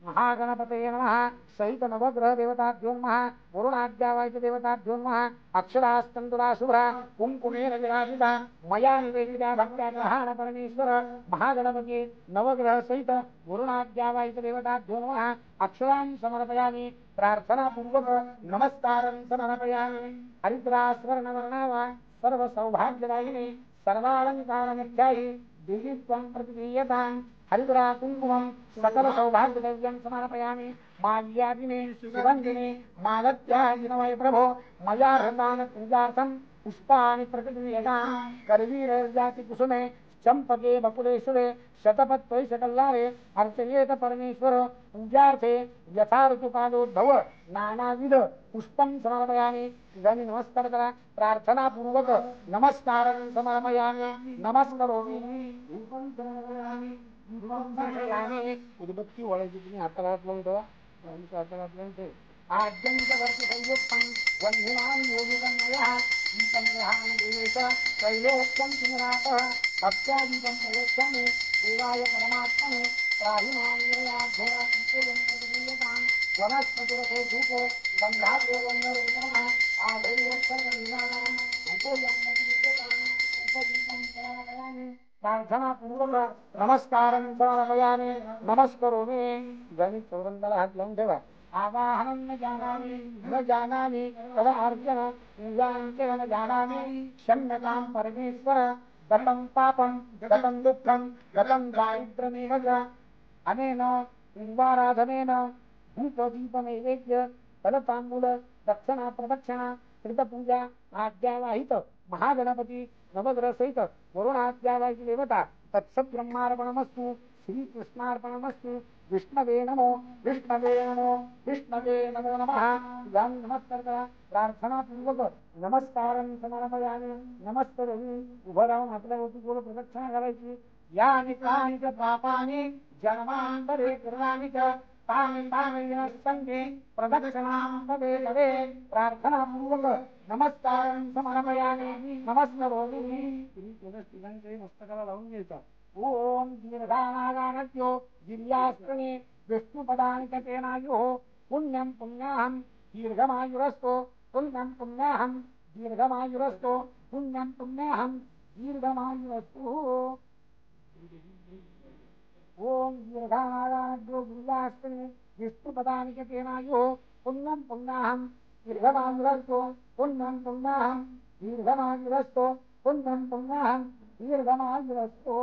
महागणपतये नमः सहित नवग्रह देवताभ्यो नमः वरुणाद्यावायच देवताभ्यो नमः अक्षरास्तंतुरा शुभ्रा कुंकुमेन विराजिता मया निवेदिता भक्त्या ग्रहाण परमेश्वर महागणपति नवग्रह सहित वरुणाद्यावायच देवताभ्यो नमः अक्षरान् समर्पयामि प्रार्थना पूर्वक नमस्कारं समर्पयामि हरिद्रास्वर्णवर्णावा सर्व सौभाग्यदायिनी सर्वालंकारनित्यायी देवी त्वं प्रतिदीयतां हरिद्रा कुंकुमं सकल सौभाग्यद्रव्यं समर्पयामि माल्यादिने सुगन्धिने मालत्यादिनमय प्रभो मया हृतान् पूजार्थं पुष्पाणि प्रतिदीयतां करवीरजाति कुसुमे चंपके बकुलेश्वरे शतपत्रै शकल्लारे अर्चयेत परमेश्वर पूजार्थे यथा ऋतुकालोद्भव नानाविध पुष्पं समर्पयामि इदानीं नमस्कार करा प्रार्थना पूर्वक नमस्कारं समर्पयामि नमस्करोमि उदबत्ती ओळायची तुम्ही हाताला हात लावून ठेवा हाताला हात लावून ठेव आद्यंत वर्ष संयुक्तं वन्यमान योगितं मया गीतं ग्रहाण देवेश त्रैलोक्यं सुमनातः भक्त्यादीपं प्रयच्छामि देवाय परमात्मने प्राहिमान्ययाभ्यया चिन्तयं प्रदीयतां वनस्पतिरथे धूपो गन्धाद्यो वन्दरोदनः आधैर्यक्षरविनानाम् उपयं प्रदीयताम् उपदीपं समर्पयामि प्रार्थना पूर्वक नमस्कारं समर्पयामि नमस्करोमि जनि चौरंगाला हात लावून ठेवा आवाहनं न जानामि तदार्चन पूजाञ्च न जानामि क्षम्यतां परमेश्वर गतं पापं गतं दुःखं गतं दारिद्र्यमेव च अनेन पूर्वाराधनेन धूपदीपनैवेद्य फलताम्बूल दक्षिणा प्रदक्षिणा कृतपूजा आज्ञावाहित महागणपति नवग्रह सहित वरुणाद्यावायची देवता तत्सब्रह्मार्पणमस्तु श्रीकृष्णार्पणमस्तु विष्णवे नमो विष्णवे नमो विष्णवे नमो नमः इदानीं नमस्कार करा प्रार्थना पूर्वक नमस्कारं समर्पयामि नमस्करोमि उभं राहून आपल्या वस्तूवर प्रदक्षिणा करायची यानि कानि च पापानि जन्मान्तरे कृतानि च तानि विनश्यन्ति प्रदक्षिणां तवे तवे प्रार्थना पूर्वक नमस्कारं समर्पयामि नमस्करोमि तिघांच्याही मस्तकाला लावून घ्यायचा ओम दीर्घानागानत्यो गिर्यास्त्रणे विष्णुपदानि च तेनायुः पुण्यं पुण्याहं दीर्घमायुरस्तो पुण्यं पुण्याहं दीर्घमायुरस्तो पुण्यं पुण्याहं दीर्घमायुरस्तु ओम दीर्घानागानत्यो गिर्यास्त्रणे विष्णुपदानि च तेनायुः पुण्यं पुण्याहं दीर्घमायुरस्तो पुण्यं पुण्याहं दीर्घमायुरस्तो पुण्यं पुण्याहं दीर्घमायुरस्तो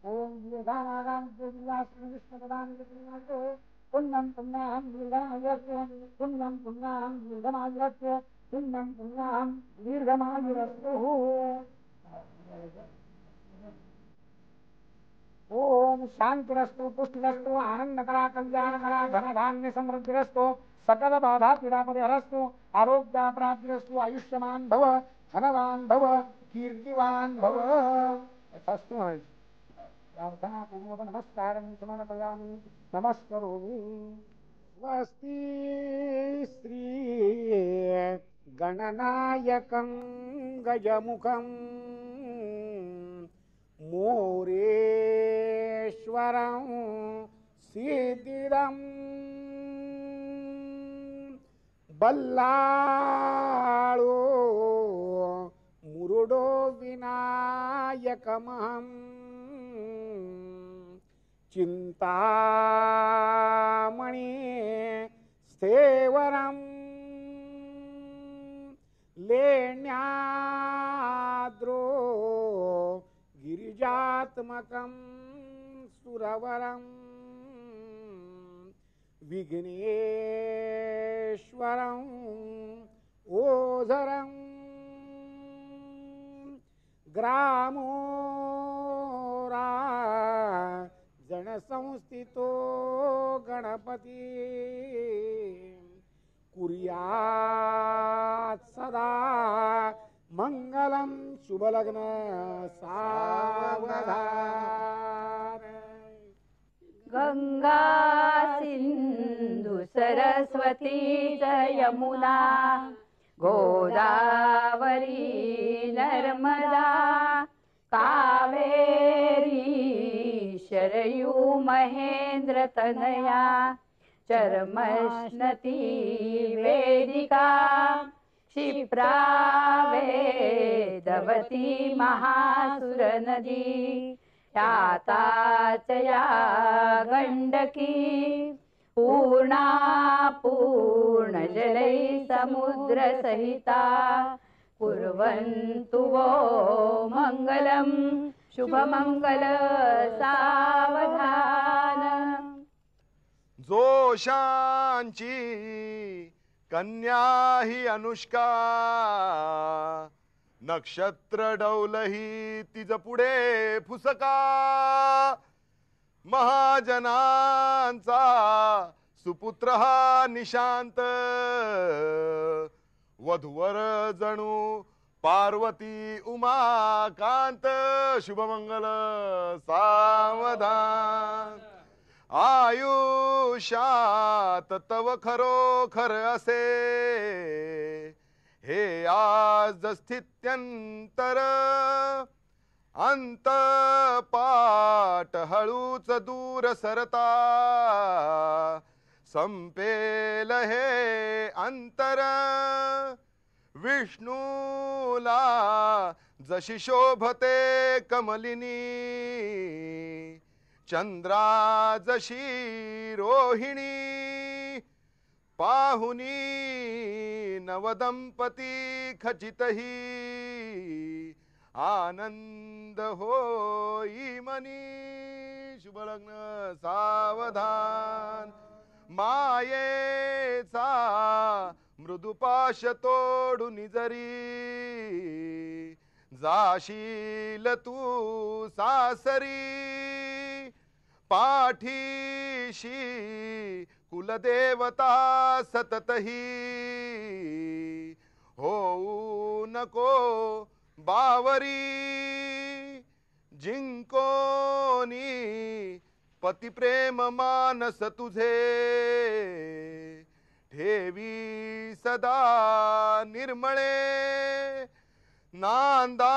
ओम दीर्घानागानत्यो गिर्यास्त्रणे विष्णुपदानि च तेनायुः पुण्यं पुण्याहं दीर्घमायुरस्तो पुण्यं पुण्याहं दीर्घमायुरस्तो पुण्यं पुण्याहं दीर्घमायुरस्तो ओम शांतिरस्तु पुष्टिरस्तु आनंदकरा कल्याणकरा धनधान्य समृद्धिरस्तु सकल बाधा पीडा परिहरस्तु आरोग्य प्राप्तिरस्तु आयुष्यमान भव धनवान भव कीर्तिवान भव तथास्तु प्रार्थना पूर्वक नमस्कारं समर्पयामि नमस्करोमि स्वस्ति श्री गणनायकं गजमुखं मोरेश्वरं सिद्धिदं बल्लाळो मुरुडो विनायकमहं चिंतामणि स्थेवरं लेण्याद्रो गिरिजात्मकं सुरवरं विघ्नेश्वरं ओझरं ग्रामो जनसंस्थितो गणपति कुर्यात् सदा मंगलम शुभलग्न सावधान। गंगा सिंधु सरस्वती च यमुना गोदावरी नर्मदा कावेरी शरयू महेंद्र तनया चर्मश्नती वेदिका क्षिप्रा वेदवती महासुरनदी याताच या गंडकी पूर्णा पूर्णजलै समुद्रसहिता कुर्वन्तु वो मङ्गलं शुभमङ्गल सावधान। जोशांची कन्या ही अनुष्का नक्षत्र डौलही तिज पुढे फुसका महाजनांचा सुपुत्र हा निशांत वधूवर जणू पार्वती उमाकांत शुभमंगल सावधान आयुष्यात तव खरोखर असे हे आज स्थित्यंतर अंतपाट हळूच दूर सरता संपेल हे अंतर विष्णूला जशी शोभते कमलिनी चंद्रा जशी रोहिणी पाहुनी नवदंपती खचितही आनंद होई मनी शुभलग्न सावधान मायेचा मृदुपाश तोडून जरी जाशील तू सासरी पाठीशी कुलदेवता सततही होऊ नको बावरी जिंकोनी पतिप्रेम मानस तुझे ठेवी सदा निर्मळे नांदा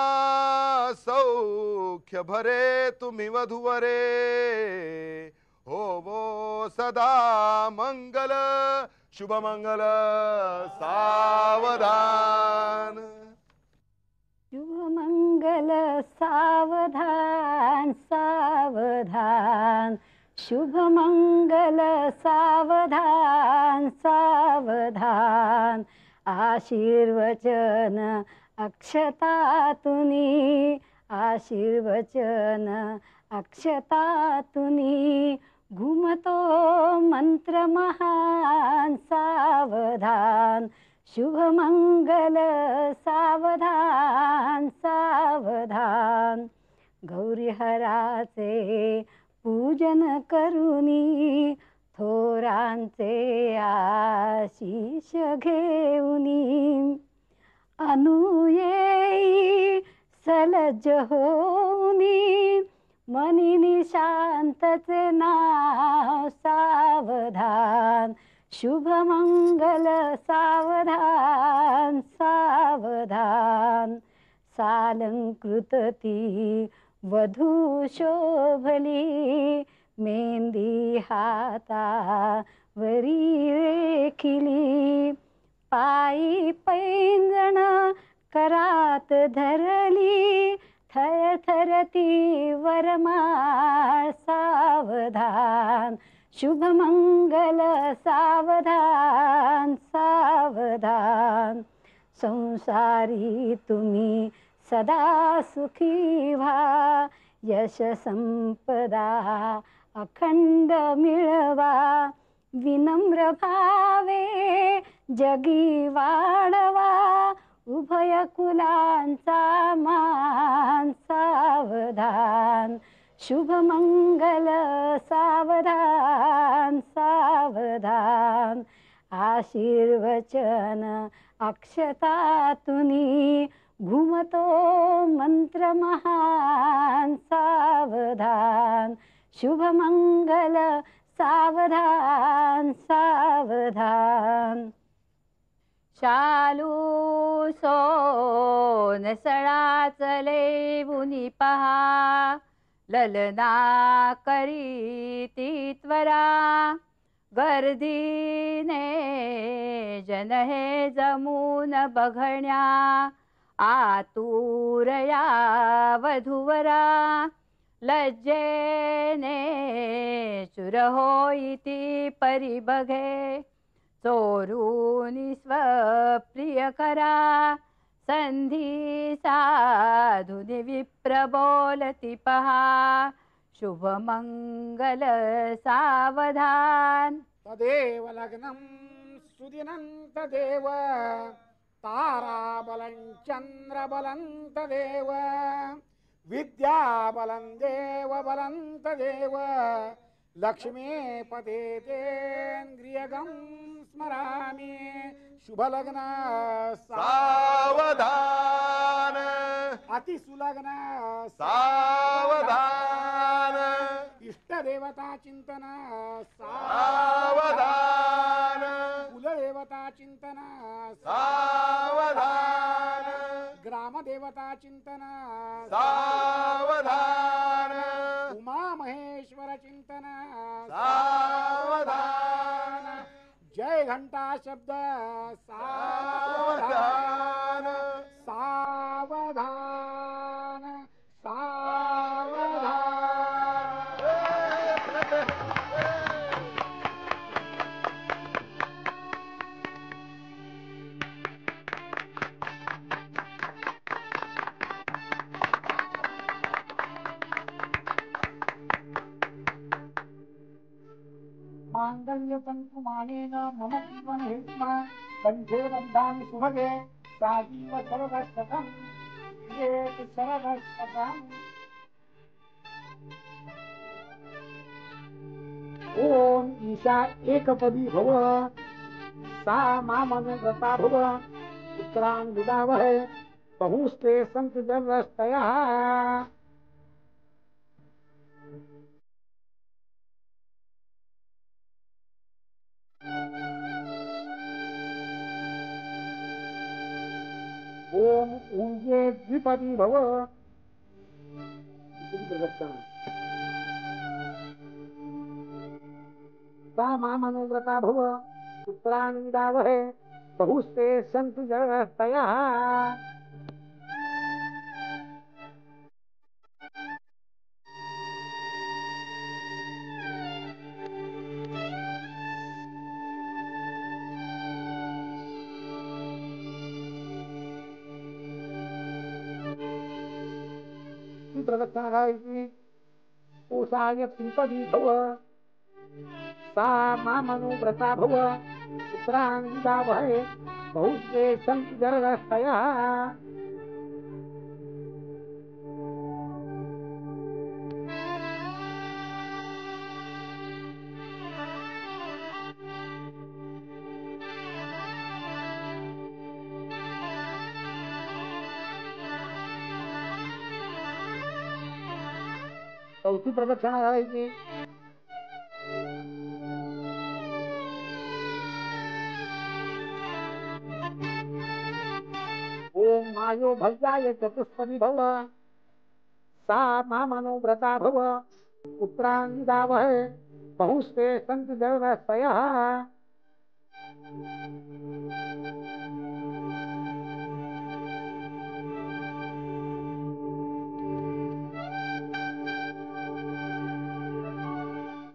सौख्य भरे तुम्ही वधूवरे होवो सदा मंगल शुभमंगल सावधान शुभमंगल सावधान सावधान शुभमंगल सावधान सावधान आशीर्वचन अक्षतातुनी आशीर्वचन अक्षतातुनी घुमतो मंत्र महान सावधान शुभमंगल सावधान सावधान गौरीहराचे पूजन करुनी थोरांचे आशीष घेऊनी अनुयेई सलज होऊनी मनिनी शांतचे नाव सावधान शुभमंगल सावधान सावधान सालंकृतती वधू शोभली मेहंदी हातावरी रेखिली पायी पैंजण करात धरली थरथरती वरमाळ सावधान शुभमंगल सावधान सावधान संसारी तुम्ही सदा सुखी व्हा यश संपदा अखंड मिळवा विनम्र भावे जगी वाढवा उभय कुलांचा मान सावधान शुभमंगल सावधान सावधान आशीर्वचन अक्षतातुनी घुमतो मंत्र महान सावधान शुभमंगल सावधान सावधान शालू सोन सळाचले बुनी पहा ललना करीती त्वरा गर्दीने जन हे जमून बघण्या आतुरया वधूवरा लज्जेने चुर होईती परी बघे चोरूनी स्वप्रिय करा संधी साधुनी विप्र बोलती पहा शुभ मंगल सावधान. तदेव लग्नं सुदिनं तदेव ताराबलं चन्द्रबलं तदेव विद्याबलं देवबलं तदेव लक्ष्मीपते तेन्द्रियगं स्मरामि शुभलग्न सावधान अतिसुलग्न सावधान इष्टदेवता चिंतन सावधान कुलदेवता चिंतन सावधान ग्रामदेवता चिंतन सावधान उमा महेश्वर चिंतन सावधान जय घंटा शब्द सावधान सावधान सावधान. मांगल्यतंतुमानेन मम जीवन हेतुना कंठे बन्धामि सुभगे साजीव सर्वशतं येत सर्वशतं. ओम ईशा एकपदी भव सा मामनुव्रता भव पुत्रान् विदावहे बहुस्ते सन्तु जन्मस्तयः. ओम ऊर्जे द्विपदी भव सा मामनुव्रता भव पुत्रान् विदावहे बहुस्ते सन्तु जगस्तयः. प्रदक्षिणागायत्री उषाय त्रिपदी भव सा मामनुव्रता भव पुत्रान् विदावहे बहुस्ते सन्तु जगस्तयः. चौथी प्रदक्षिणा घालायची. ओम मायो भव्याय चतुष्पदी भव सा मामनुव्रता भव पुत्रान् विदावहे बहुस्ते सन्तु जगस्तयः.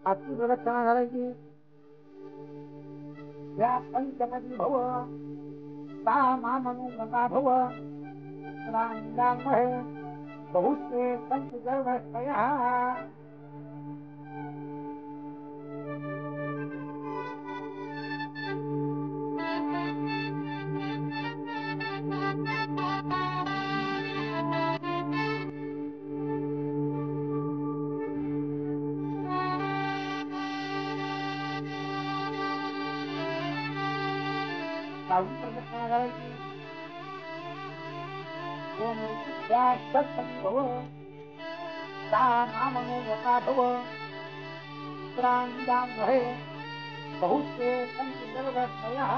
आठवी प्रदक्षिणा घालायची. या पंचपदी भव सा मामनुव्रता भव पुत्रान् विदावहे बहुस्ते सन्तु जगस्तयः. सहावी प्रदक्षिणा घालायची. ओम या षट्पदी भव सा मामनुव्रता भव पुत्रान् विदावहे बहुस्ते सन्तु जगस्तयः.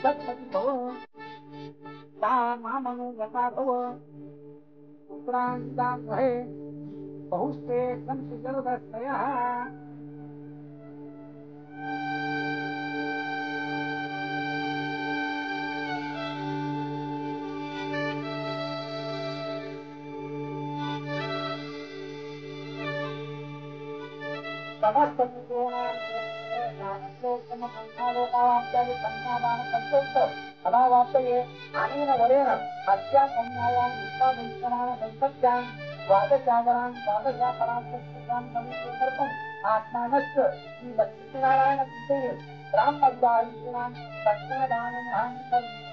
सत्पति भव तामहमनु यथा भव उत्तरायणामहे बहुस्ते सन्ति जलदस्यः समस्त अनावाप्तये अनेन वरेण अस्यां संज्ञायां विश्वासमानं संसत्यां द्वादशागरान् द्वादशापरान् समीपं आत्मानश्च श्री लक्ष्मीनारायणकृते ब्राह्मणदायिनां दक्षिणदानमहं सर्वे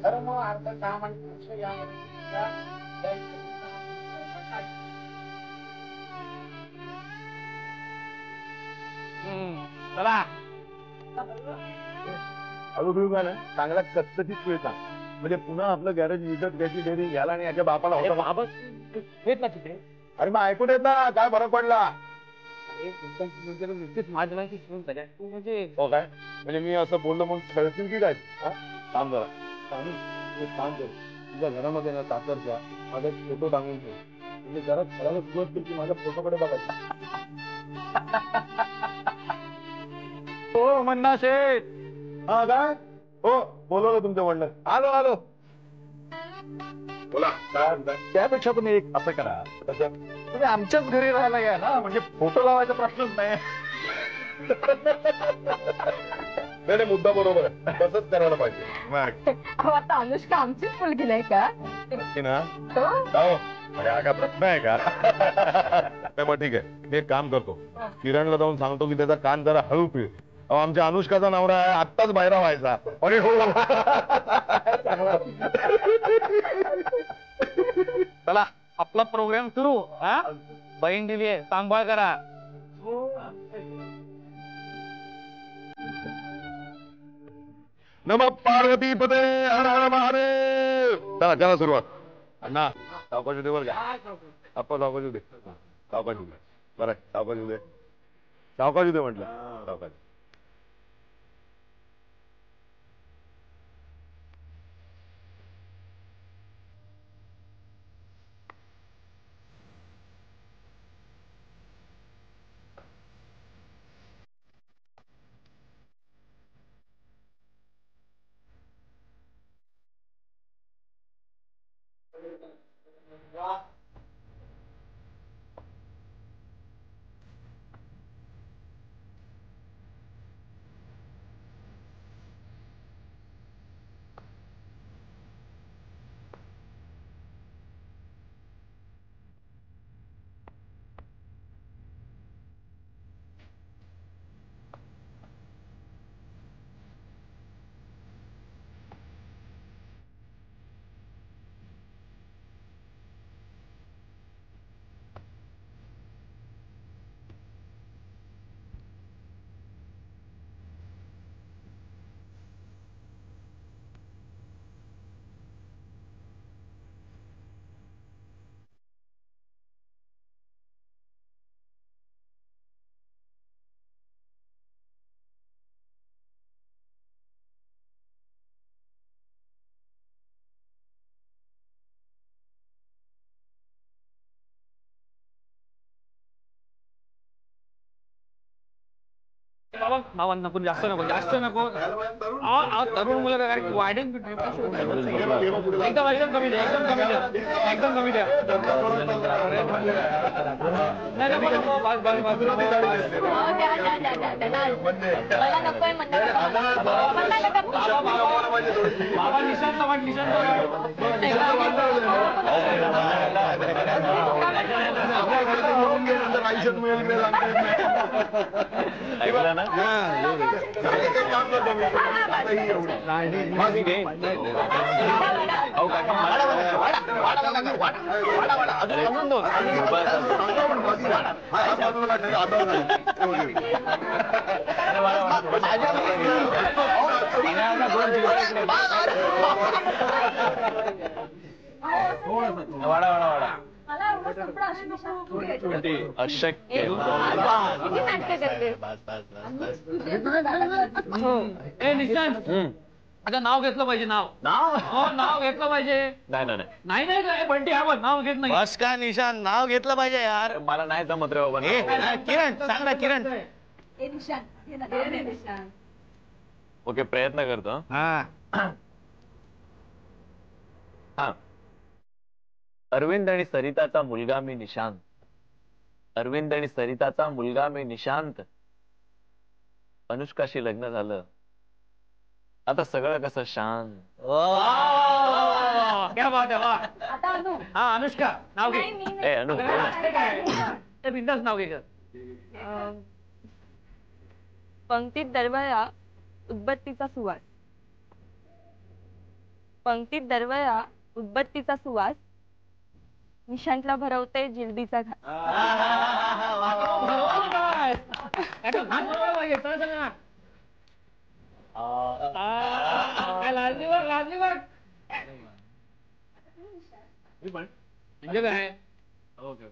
धर्म अर्थ काम चला ना चांगला कच्चीच मिळता म्हणजे पुन्हा आपलं गॅरेज विकत घ्यायची डेअरिंग घ्यायला आणि याच्या बापाला होता बाबा येत ना तिथे. अरे मग ऐकून येत ना काय फरक पडला म्हणजे हो काय म्हणजे मी असं बोललो मग खेळतील की काय काम करा काम कर तुझ्या घरामध्ये ना तातरच्या माझा एक फोटो टांगून ठेव म्हणजे जरा खरायला सुरुवात केली की माझ्या फोटोकडे बघायचं. हो म्हणणा शेठ. हा काय हो बोलवलं तुमच्या म्हणणं. आलो आलो बोला. त्यापेक्षा तुम्ही एक असं करा तुम्ही आमच्याच घरी राहायला या ना म्हणजे फोटो लावायचा प्रश्नच नाही. नाही मुद्दा बरोबर आहे तसंच करायला पाहिजे. आता अनुष्का आमचीच मुलगी नाही का ना अरे हा का प्रश्न आहे का. मग ठीक आहे मी एक काम करतो किरणला जाऊन सांगतो की त्याचा कान जरा हळू पिळ. आमच्या अनुष्काचा नवरा आहे आत्ताच बाहेर व्हायचा. अरे हो चला आपला प्रोग्राम सुरू. हा बहीण दिली आहे सांभाळ करा. नमः पार्वती पते हर हर महादेव. चला चला सुरुवात. अण्णा सावकाश दे बरं का. आपण सावकाश दे सावकाश दे बरं सावकाश दे सावकाश दे म्हटलं सावकाश. बाबा नको जास्त नको तरुण मुलं वाढेल एकदम एकदम कमी द्या एकदम कमी द्या एकदम कमी द्या. पाहिजे थोडी. बाबा निशांत वाट निशांत होऊन गेलं नंतर आयुष्यात मिळेल मिळेल सांगता येत नाही. ऐकलं ना? ते काम करतो मी. आता ही एवढी. मग मी घेईन. अहो काका अरे, अजून दोन. सांगा पण मधी वाढा. हा बाजूला ठेवा, आता नाही. वाडा वाडा वाडा मला एवढं संपलं अशी निशाण तू घ्यायची. अशक्य किती नाटकं करते. ए निशांत आता नाव घेतलं पाहिजे नाव नाव हो नाव घेतलं पाहिजे नाही नाही नाही नाही काय बंटी हा बघ नाव घेत नाही बस का निशान नाव घेतलं पाहिजे यार मला नाही जमत रे बाबा किरण सांग ना किरण ए निशाण हे ना, हे ना निशाण. ओके प्रयत्न करतो हा अरविंद आणि सरिताचा मुलगा मी निशांत अरविंद आणि सरिताचा मुलगा मी निशांत अनुष्काशी लग्न झालं आता सगळं कसं शांत क्या बात आहे वा आता अनु. हा अनुष्का नाव घे नाही, मी नाही. ए अनु ते बिंदास नाव घे कर. पंक्तीत दरवळा उदबत्तीचा सुवास पंक्तीत दरवळा उदबत्तीचा सुवास निशांतला भरवते जिलबीचा घास आता घास बरोबर पाहिजे चला चला काय लाजली बघ म्हणजे काय ओके